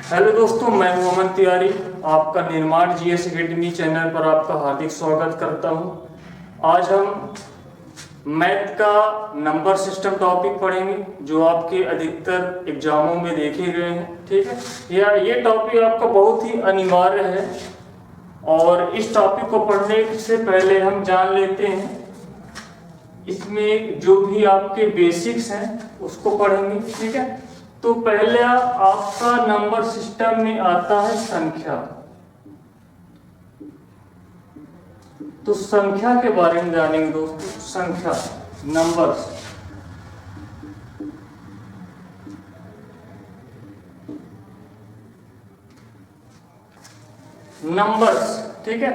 Hello दोस्तों, मैं हूं अमन तिवारी। आपका निर्माण जीएस एकेडमी चैनल पर आपका हार्दिक स्वागत करता हूं। आज हम मैथ का नंबर सिस्टम टॉपिक पढ़ेंगे जो आपके अधिकतर एग्जामों में देखे गए हैं। ठीक है, ये टॉपिक आपका बहुत ही अनिवार्य है और इस टॉपिक को पढ़ने से पहले हम जान लेते हैं इसमें जो भी आपके बेसिक्स हैं उसको पढ़ेंगे। ठीक है, तो पहले आपका नंबर सिस्टम में आता है संख्या। तो संख्या के बारे में जानेंगे दोस्तों। संख्या, नंबर्स। नंबर्स, ठीक है,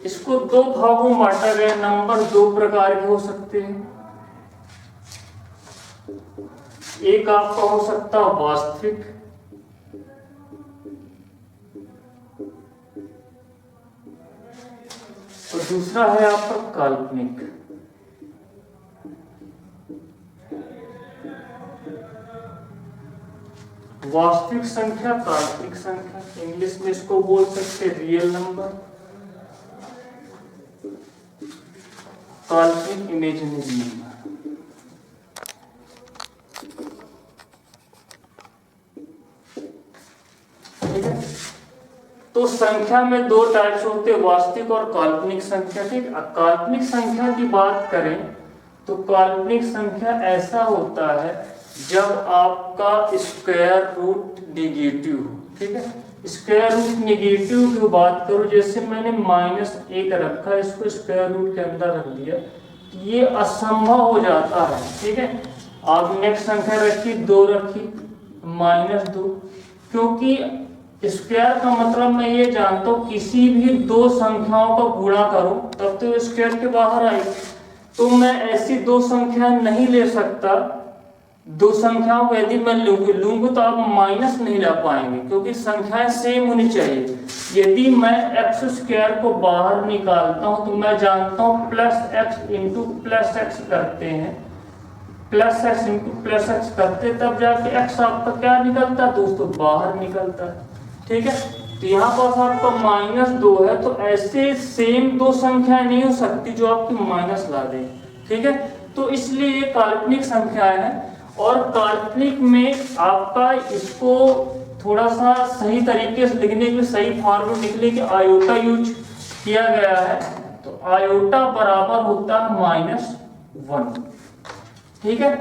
इसको दो भागों में बांटा गया। नंबर दो प्रकार के हो सकते हैं। एक आपका हो सकता है वास्तविक, और दूसरा है आपका काल्पनिक। वास्तविक संख्या, काल्पनिक संख्या, इंग्लिश में इसको बोल सकते हैं रियल नंबर, काल्पनिक इमेजिनरी नंबर। ठीक है, तो संख्या में दो टाइप्स होते हैं, वास्तविक और काल्पनिक संख्या। ठीक, काल्पनिक संख्या की बात करें तो काल्पनिक संख्या ऐसा होता है जब आपका स्क्वायर रूट नेगेटिव हो। ठीक है, स्क्वायर रूट नेगेटिव की बात करूं, जैसे मैंने -1 रखा, इसको स्क्वायर रूट के अंदर रख दिया, तो ये असंभव हो जाता है। ठीक है, आप नेक्स्ट संख्या रखी, 2 रखी, -2, क्योंकि स्क्वायर का मतलब मैं ये जानता हूं किसी भी दो संख्याओं का गुणा करूं तब तो स्क्वायर के बाहर आएगी। तो मैं ऐसी दो संख्या नहीं ले सकता। दो संख्याओं को यदि मैं लूंगा तो आप माइनस नहीं ला पाएंगे, क्योंकि संख्याएं सेम होनी चाहिए। यदि मैं एक्स स्क्वायर को बाहर निकालता हूं तो मैं जानता हूं +x इंटू +x करते हैं, +x इंटू +x करते, तब जाके x आपका क्या निकलता है दोस्तों, बाहर निकलता है। ठीक है, तो यहाँ पास आपका -2 है, तो ऐसे सेम दो संख्याएं नहीं हो सकती जो आपकी माइनस ला दे। ठीक है, तो इसलिए ये काल्पनिक संख्याएं हैं। और काल्पनिक में आपका इसको थोड़ा सा सही तरीके से लिखने के लिए, सही फॉर्मूला निकले कि आयोटा यूज किया गया है। तो आयोटा बराबर होता है -1। ठीक है,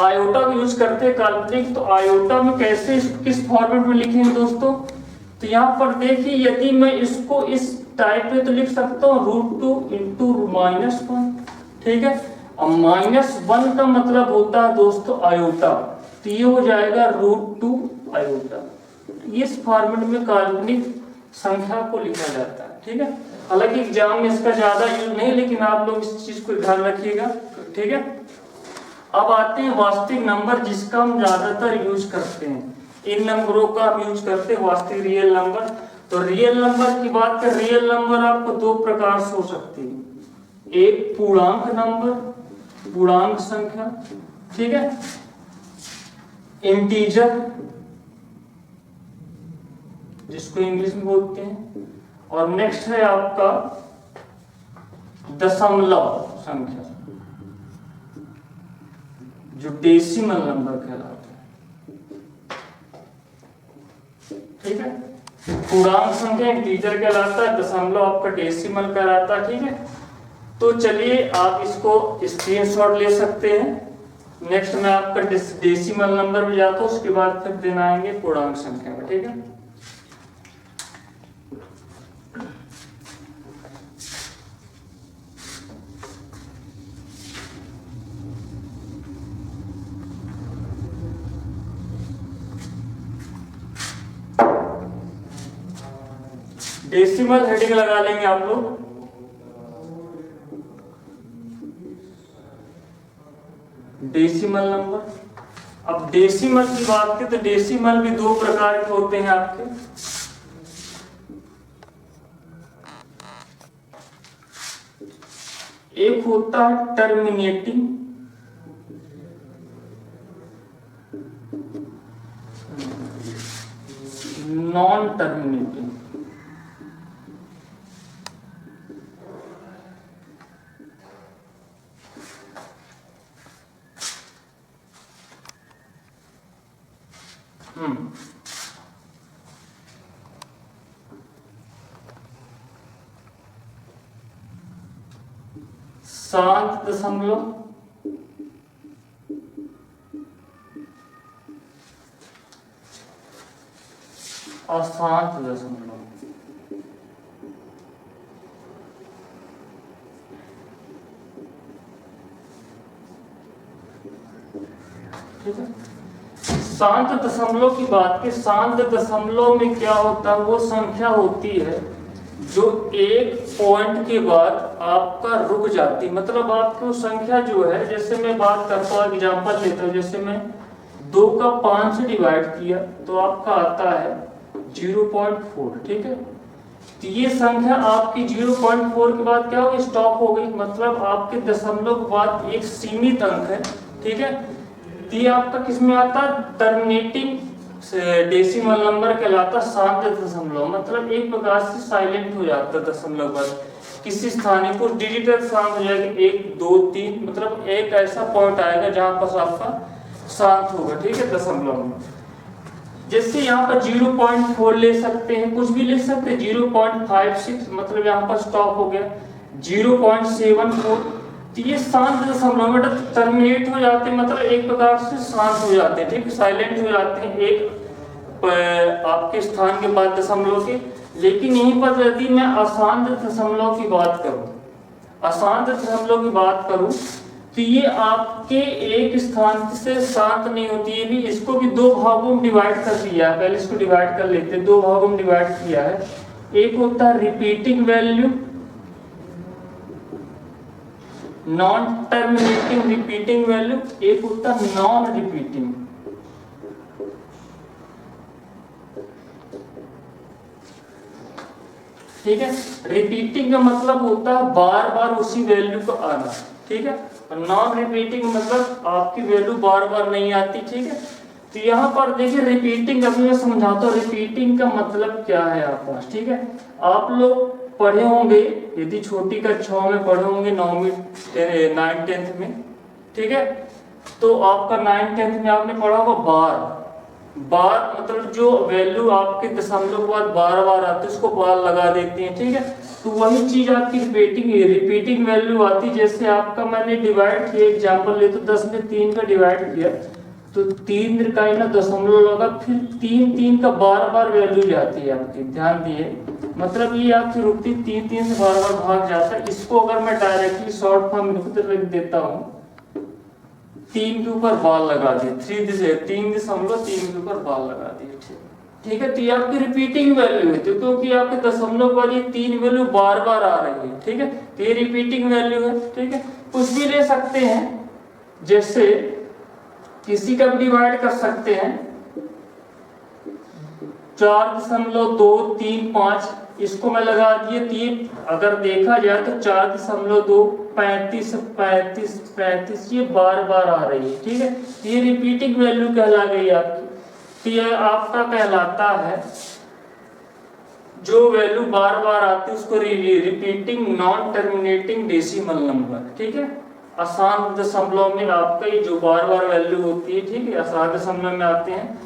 आयोटा को यूज करते हैं काल्पनिक। तो आयोटा में कैसे, किस फॉर्मेट में लिखेंगे दोस्तों, तो यहाँ पर देखिए, यदि मैं इसको इस टाइप में तो लिख सकता हूँ √2 इंटू -1। ठीक है, और -1 का मतलब होता है दोस्तों आयोटा, तो ये हो जाएगा √2 आयोटा। इस फॉर्मेट में काल्पनिक संख्या को लिखा जाता है। ठीक है, हालांकि एग्जाम में इसका ज्यादा यूज नहीं, लेकिन आप लोग इस चीज को ध्यान रखिएगा। ठीक है, अब आते हैं वास्तविक नंबर, जिसका हम ज्यादातर यूज करते हैं। इन नंबरों का हम यूज करते हैं वास्तविक रियल नंबर। तो रियल नंबर की बात करें, रियल नंबर आपको दो प्रकार से हो सकती है। एक पूर्णांक नंबर, पूर्णांक संख्या, ठीक है, इंटीजर जिसको इंग्लिश में बोलते हैं, और नेक्स्ट है आपका दशमलव संख्या जो डेसिमल नंबर कहलाता है। ठीक है, पूर्णांक संख्या इंटीजर कहलाता है, दशमलव आपका डेसिमल कहलाता है। ठीक है, तो चलिए आप इसको स्क्रीनशॉट ले सकते हैं। नेक्स्ट मैं आपका डेसिमल नंबर में जाता हूं, उसके बाद फिर दिन आएंगे पूर्णांक संख्या में। ठीक है, डेसिमल हेडिंग लगा लेंगे आप लोग। Decimal number. अब डेसिमल की बात करें तो डेसिमल भी दो प्रकार के होते हैं आपके। एक होता है टर्मिनेटिंग, नॉन टर्मिनेटिंग। शांत दशमलव, अशांत दशमलव। ठीक है, शांत दशमलव की बात की, शांत दशमलव में क्या होता है, वो संख्या होती है जो एक पॉइंट के बाद आपका रुक जाती, मतलब आपकी वो संख्या जो है, जैसे मैं बात करता हूँ, एग्जांपल लेता हूँ, जैसे मैं 2 का 5 से डिवाइड किया तो आपका आता है 0.4। ठीक है, तो ये संख्या आपकी 0.4 के बाद क्या होगी, स्टॉप हो गई, मतलब आपके दशमलव के बाद एक सीमित अंक है। ठीक है, तो ये आपका किसमें आता है, टर्मिनेटिंग डेसिमल नंबर कहलाता, शांत दशमलव, मतलब एक प्रकार से साइलेंट हो जाता है दशमलव पर, किसी स्थान को डिजिटल शांत हो जाएगा, 1 2 3, मतलब एक ऐसा पॉइंट आएगा जहां पर आपका शांत होगा। ठीक है, दशमलव में जैसे यहाँ पर 0.4 ले सकते हैं, कुछ भी ले सकते हैं, 0.56 मतलब यहाँ पर स्टॉप हो गया, 0.74, तो ये शांत दशमलव में टर्मिनेट हो जाते हैं, मतलब एक प्रकार से शांत हो जाते हैं। ठीक, साइलेंट हो जाते हैं एक आपके स्थान के बाद दशमलव के। लेकिन यहीं पर यदि मैं अशांत दशमलव की बात करूं, अशांत दशमलव की बात करूं, तो ये आपके एक स्थान से शांत नहीं होती है, भी इसको भी 2 भागों में डिवाइड कर दिया है। पहले इसको डिवाइड कर लेते हैं, 2 भागों में डिवाइड किया है। एक होता है repeating value, non terminating repeating value, एक होता है नॉन रिपीटिंग। ठीक है, रिपीटिंग का मतलब होता है बार बार उसी वैल्यू को आना। ठीक है, नॉन रिपीटिंग मतलब आपकी वैल्यू बार बार नहीं आती। ठीक है, तो यहाँ पर देखिए रिपीटिंग, अभी मैं समझाता हूँ रिपीटिंग का मतलब क्या है आपके पास। ठीक है, आप लोग पढ़े होंगे, यदि छोटी कक्षाओं में पढ़े होंगे, 9वीं 9th 10th में। ठीक है, तो आपका 9th 10th में आपने पढ़ा होगा बार मतलब जो वैल्यू आपके दशमलव के बाद बार बार आती है उसको बार लगा देते हैं। ठीक है, तो वही चीज आपकी रिपीटिंग वैल्यू आती है। जैसे आपका मैंने डिवाइड किया, एग्जांपल ले तो 10 में 3 का डिवाइड किया तो 3 का ना दशमलव लगा, फिर 3 का बार बार वैल्यू जाती है आपकी, ध्यान दिए, मतलब ये आपकी रुकती 3 से बार बार भाग जाता है। इसको अगर मैं डायरेक्टली शॉर्ट फॉर्म में लिख देता हूँ, 3 के ऊपर बार लगा दिए, 3.3 के ऊपर बार लगा दिए। ठीक है, तो ये आपकी रिपीटिंग वैल्यू है, तो क्योंकि आपके दशमलव वाली 3 वैल्यू बार बार आ रही है। ठीक है, तो ये रिपीटिंग वैल्यू है। ठीक है, कुछ भी ले सकते हैं, जैसे किसी का भी डिवाइड कर सकते हैं, 4.235, इसको मैं लगा दिए 3, अगर देखा जाए तो 4.2 35 ये बार बार आ रही है। ठीक है, ये रिपीटिंग वैल्यू कहला गई आपकी। तो ये आपका कहलाता है जो वैल्यू बार बार आती है उसको repeating non terminating decimal number. ठीक है, अशांत दशमलव में आपका ये जो बार बार वैल्यू होती है, ठीक है, अशांत दशमलव में आते हैं।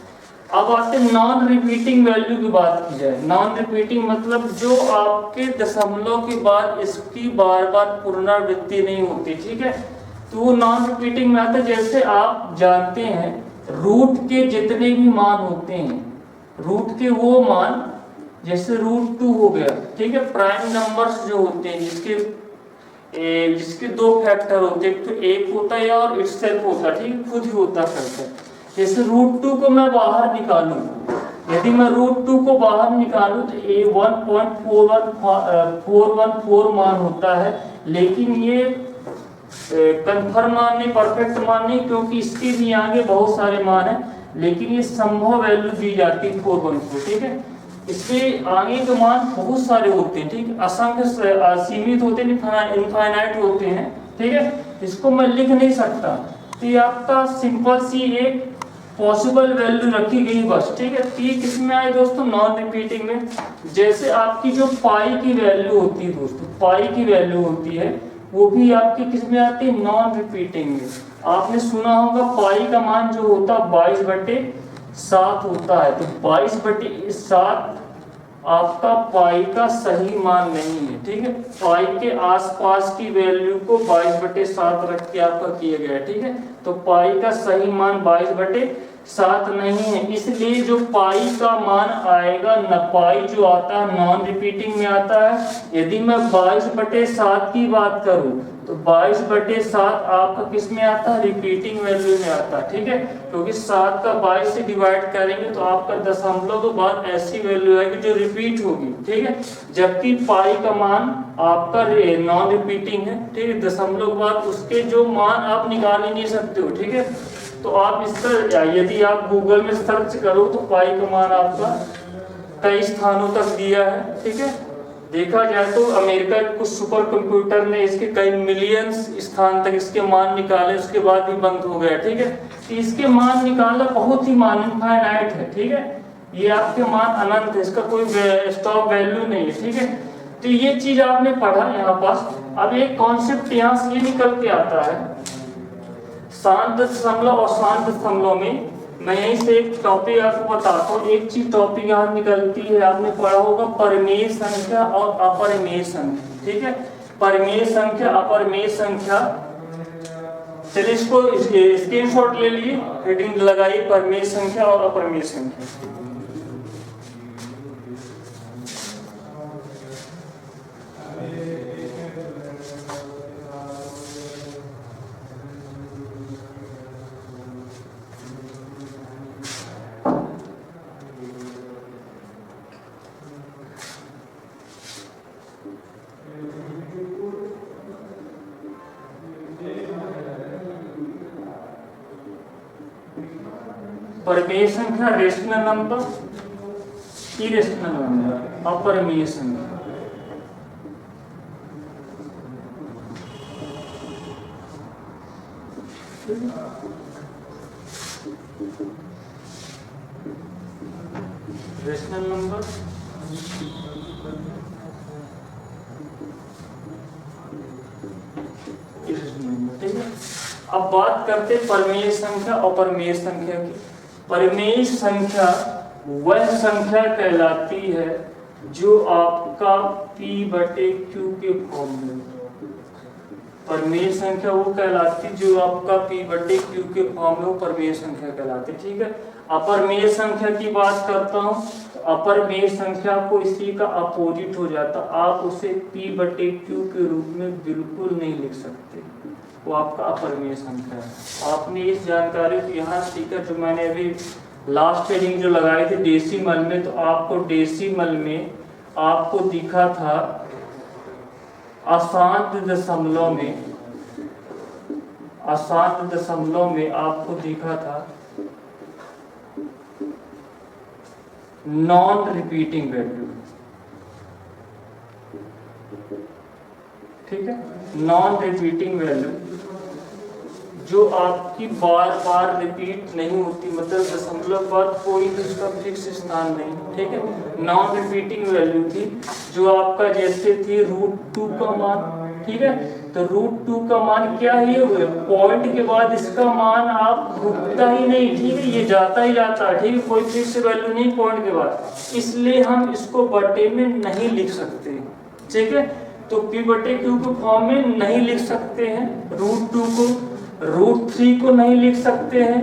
अब आते हैं नॉन रिपीटिंग वैल्यू की बात की जाए। नॉन रिपीटिंग मतलब जो आपके दशमलव के बाद इसकी बार बार पुनरावृत्ति नहीं होती। ठीक है, तो वो नॉन रिपीटिंग में आता है। जैसे आप जानते हैं रूट के जितने भी मान होते हैं, रूट के वो मान, जैसे √2 हो गया। ठीक है, प्राइम नंबर्स जो होते हैं जिसके 2 फैक्टर होते हैं, तो एक होता है और इटसेल्फ होता है। ठीक है, खुद ही होता फैक्टर। जैसे √2 को मैं बाहर निकालूं, यदि मैं √2 को बाहर निकालूं तो ये 1.414 मान होता है, लेकिन ये कंफर्म मान नहीं, परफेक्ट मान नहीं, क्योंकि इसके भी आगे बहुत सारे मान हैं, लेकिन ये संभव वैल्यू दी जाती है 414। ठीक है, इसके आगे के मान बहुत सारे होते हैं। ठीक है, असंख्य सीमित होते हैं, इनफाइनाइट होते हैं। ठीक है, इसको मैं लिख नहीं सकता। तो ये आपका सिंपल सी एक पॉसिबल वैल्यू रखी गई बस, ठीक है। तो ये किस में आए दोस्तों, नॉन रिपीटिंग में। जैसे आपकी जो पाई की वैल्यू होती है दोस्तों, पाई की वैल्यू होती है वो भी आपकी किस में आती है, नॉन रिपीटिंग में। आपने सुना होगा पाई का मान जो होता है 22/7 होता है, तो 22/7 आपका पाई का सही मान नहीं है, ठीक है। पाई के आसपास की वैल्यू को 22/7 रख के आपका किया गया है, ठीक है। तो पाई का सही मान 22/7 नहीं है, इसलिए जो पाई का मान आएगा न, पाई जो आता है नॉन रिपीटिंग में आता है। यदि मैं 22/7 की बात करूं तो 22/7 आपका किस में आता है, रिपीटिंग वैल्यू में आता है, ठीक है। क्योंकि 7 का 22 से डिवाइड करेंगे तो आपका दशमलव के बाद ऐसी वैल्यू आएगी जो रिपीट होगी, ठीक है। जबकि पाई का मान आपका नॉन रिपीटिंग है, ठीक है। दशमलव के बाद उसके जो मान आप निकाल ही नहीं सकते हो, ठीक है। तो आप इसका यदि आप गूगल में सर्च करो तो पाई का मान आपका कई स्थानों तक दिया है, ठीक है। देखा जाए तो अमेरिका के कुछ सुपर कंप्यूटर ने इसके कई मिलियंस स्थान तक इसके मान निकाले, उसके बाद भी बंद हो गया, ठीक है। तो इसके मान निकालना बहुत ही मान इनफाइनाइट है, ठीक है। ये आपके मान अनंत है, इसका कोई स्टॉप वैल्यू नहीं है, ठीक है। तो ये चीज आपने पढ़ा यहाँ पास। अब एक कॉन्सेप्ट यहाँ से ये निकल के आता है, शांत दशमलव और शांत दशमलव में मैं यहीं से एक टॉपिक आपको बताता हूँ। एक चीज टॉपिक यहाँ निकलती है, आपने पढ़ा होगा परिमेय संख्या और अपरिमेय संख्या, ठीक है। परिमेय संख्या, अपरिमेय संख्या, चलिए इसको स्क्रीनशॉट ले लिए, हेडिंग लगाइए परिमेय संख्या और अपरिमेय संख्या। परिमेय संख्या रेशनल नंबर, इरेशनल नंबर, अपरिमेय संख्या। रेशनल नंबर, इरेशनल नंबर, ठीक है। अब बात करते परिमेय संख्या और अपरिमेय संख्या की। परिमेय संख्या वह संख्या कहलाती है जो आपका P/Q के फॉर्म में। परिमेय संख्या वो कहलाती है जो आपका P/Q के फॉर्म में, वो परिमेय संख्या कहलाती है, ठीक है। अपरिमेय संख्या की बात करता हूँ तो अपरिमेय संख्या को इसी का अपोजिट हो जाता, आप उसे P/Q के रूप में बिल्कुल नहीं लिख सकते, वो आपका अपरिमेय संख्या है। आपने इस जानकारी को यहाँ सीखा, जो मैंने अभी लास्ट हेडिंग जो लगाई थी डेसिमल में, तो आपको डेसिमल में आपको दिखा था अशांत दशमलव में, अशांत दशमलव में आपको दिखा था नॉन रिपीटिंग वैल्यू, ठीक है। नॉन रिपीटिंग वैल्यू जो आपकी बार बार रिपीट नहीं होती, मतलब दशमलव बाद कोई भी उसका फिक्स स्थान नहीं, ठीक है। नॉन रिपीटिंग वैल्यू थी जो आपका जैसे थी √2 का मान, ठीक है। तो √2 का मान क्या है, पॉइंट के बाद इसका मान आप रुकता ही नहीं, ठीक है, ये जाता ही जाता है, ठीक है, कोई फिक्स वैल्यू नहीं पॉइंट के बाद, इसलिए हम इसको बटे में नहीं लिख सकते, ठीक है। तो P/Q के फॉर्म में नहीं लिख सकते हैं, √2 को, √3 को नहीं लिख सकते हैं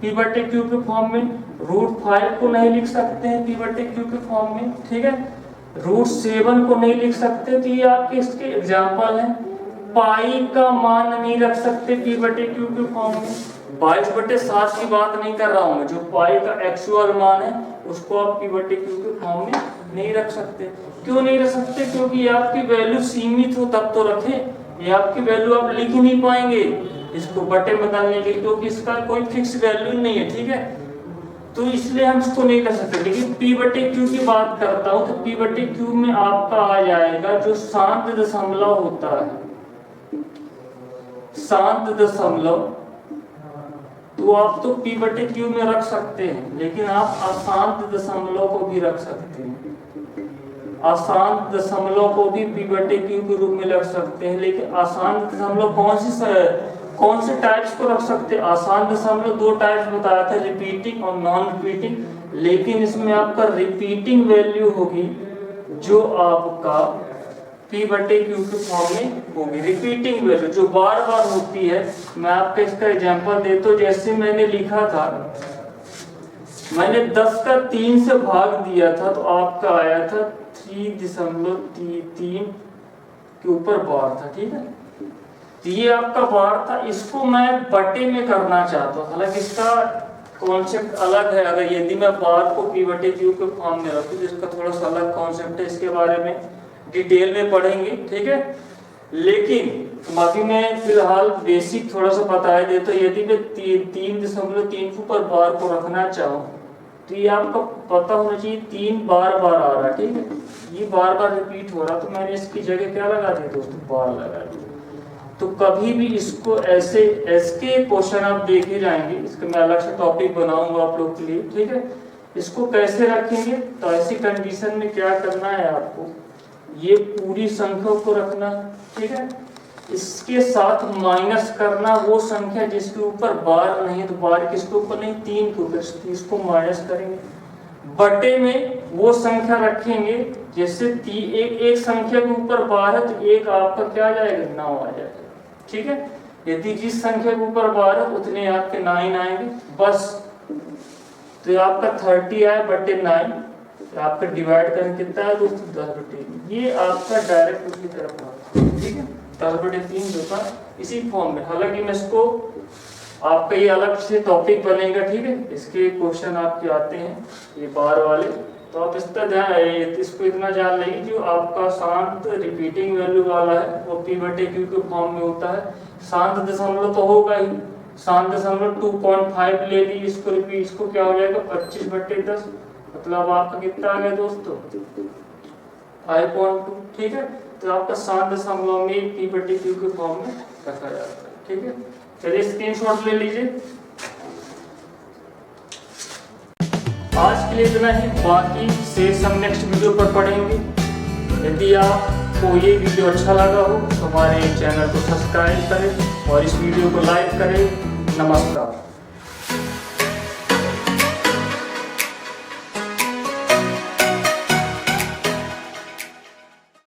P/Q के फॉर्म में, √5 को नहीं लिख सकते हैं P/Q के फॉर्म में, ठीक है। √7 को नहीं लिख सकते। तो ये आपके इसके एग्जाम्पल हैं। पाई का मान नहीं रख सकते P/Q के फॉर्म में। 22/7 की बात नहीं कर रहा हूँ मैं, जो पाई का एक्चुअल मान है उसको आप P/Q के फॉर्म में नहीं रख सकते। क्यों नहीं रख सकते? क्योंकि ये आपकी वैल्यू सीमित हो तब तो रखें, ये आपकी वैल्यू आप लिख ही नहीं पाएंगे इसको बटे बदलने के लिए, क्योंकि इसका कोई फिक्स वैल्यू नहीं है, ठीक है। तो इसलिए हम इसको नहीं कर सकते। लेकिन P/Q की बात करता हूँ तो P/Q में आपका आ जाएगा जो शांत दशमलव होता है, शांत दशमलव, तो तो आप तो P/Q में रख सकते हैं, लेकिन आप अशांत दशमलव को भी रख सकते हैं। अशांत दशमलव को भी P/Q के रूप में रख सकते हैं, लेकिन अशांत दशमलव कौन से टाइप्स को रख सकते हैं? आसान दशमलव दो टाइप्स बताया था, रिपीटिंग और नॉन रिपीटिंग, लेकिन इसमें आपका रिपीटिंग वैल्यू होगी जो आपका P/Q के फॉर्म में होगी। रिपीटिंग वैल्यू जो बार बार होती है, मैं आपको इसका एग्जांपल देता हूँ। जैसे मैंने लिखा था, मैंने 10 का 3 से भाग दिया था, तो आपका आया था 3.3 के ऊपर बार था, ठीक है। तो ये आपका बार था, इसको मैं बटे में करना चाहता हूँ। हालांकि इसका कॉन्सेप्ट अलग है, अगर यदि मैं बार को P/Q के फॉर्म में रखूँ तो इसका थोड़ा सा अलग कॉन्सेप्ट है, इसके बारे में डिटेल में पढ़ेंगे, ठीक है। लेकिन अभी मैं फिलहाल बेसिक थोड़ा सा बता देता हूँ। यदि मैं 3.3 के ऊपर बार को रखना चाहूँ तो ये आपको पता होना चाहिए 3 बार बार आ रहा है, ठीक है। ये बार बार रिपीट हो रहा, तो मैंने इसकी जगह क्या लगा दिया दोस्तों? बार लगा दिया। तो कभी भी इसको ऐसे इसके क्वेश्चन आप देख ही जाएंगे, इसका मैं अलग से टॉपिक बनाऊंगा आप लोग के लिए, ठीक है। इसको कैसे रखेंगे, तो ऐसी कंडीशन में क्या करना है आपको, ये पूरी संख्या को रखना, ठीक है। इसके साथ माइनस करना वो संख्या जिसके ऊपर बार नहीं, तो बार किसके ऊपर नहीं? 3 के ऊपर, इसको माइनस करेंगे। बटे में वो संख्या रखेंगे जैसे एक संख्या के ऊपर बार है, तो एक आपका क्या आ जाएगा? 9 आ जाएगा, ठीक है। यदि जिस संख्या के ऊपर बार है उतने आपके 9 आएंगे, बस। तो ये आपका 30 आया बटे 9, तो आपका डिवाइड करके कितना है दोस्तों? 10/3। ये आपका डायरेक्ट उसकी तरफ आता है, ठीक है। 10/3 जो था इसी फॉर्म में। हालांकि मैं इसको आपका ये अलग से टॉपिक बनेगा, ठीक है। इसके क्वेश्चन आपके आते हैं ये बार वाले, तो आप इसको इतना जान लेंगे जो आपका शांत रिपीटिंग वैल्यू वाला है वो P/Q के फॉर्म में होता है। शांत दशमलव तो होगा ही, शांत दशमलव 2.5 ले ली, इसको रिपीट, इसको क्या हो जाएगा? 25/10, मतलब आपका कितना आ गया दोस्तों? 5.2, ठीक है। तो आपका शांत दशमलव में P/Q के फॉर्म में रखा जाता है, ठीक है। चलिए स्क्रीनशॉट ले लीजिए। आज के लिए इतना ही, बाकी शेष हम नेक्स्ट वीडियो पर पढ़ेंगे। यदि आपको ये वीडियो अच्छा लगा हो तो हमारे चैनल को सब्सक्राइब करें और इस वीडियो को लाइक करें। नमस्कार।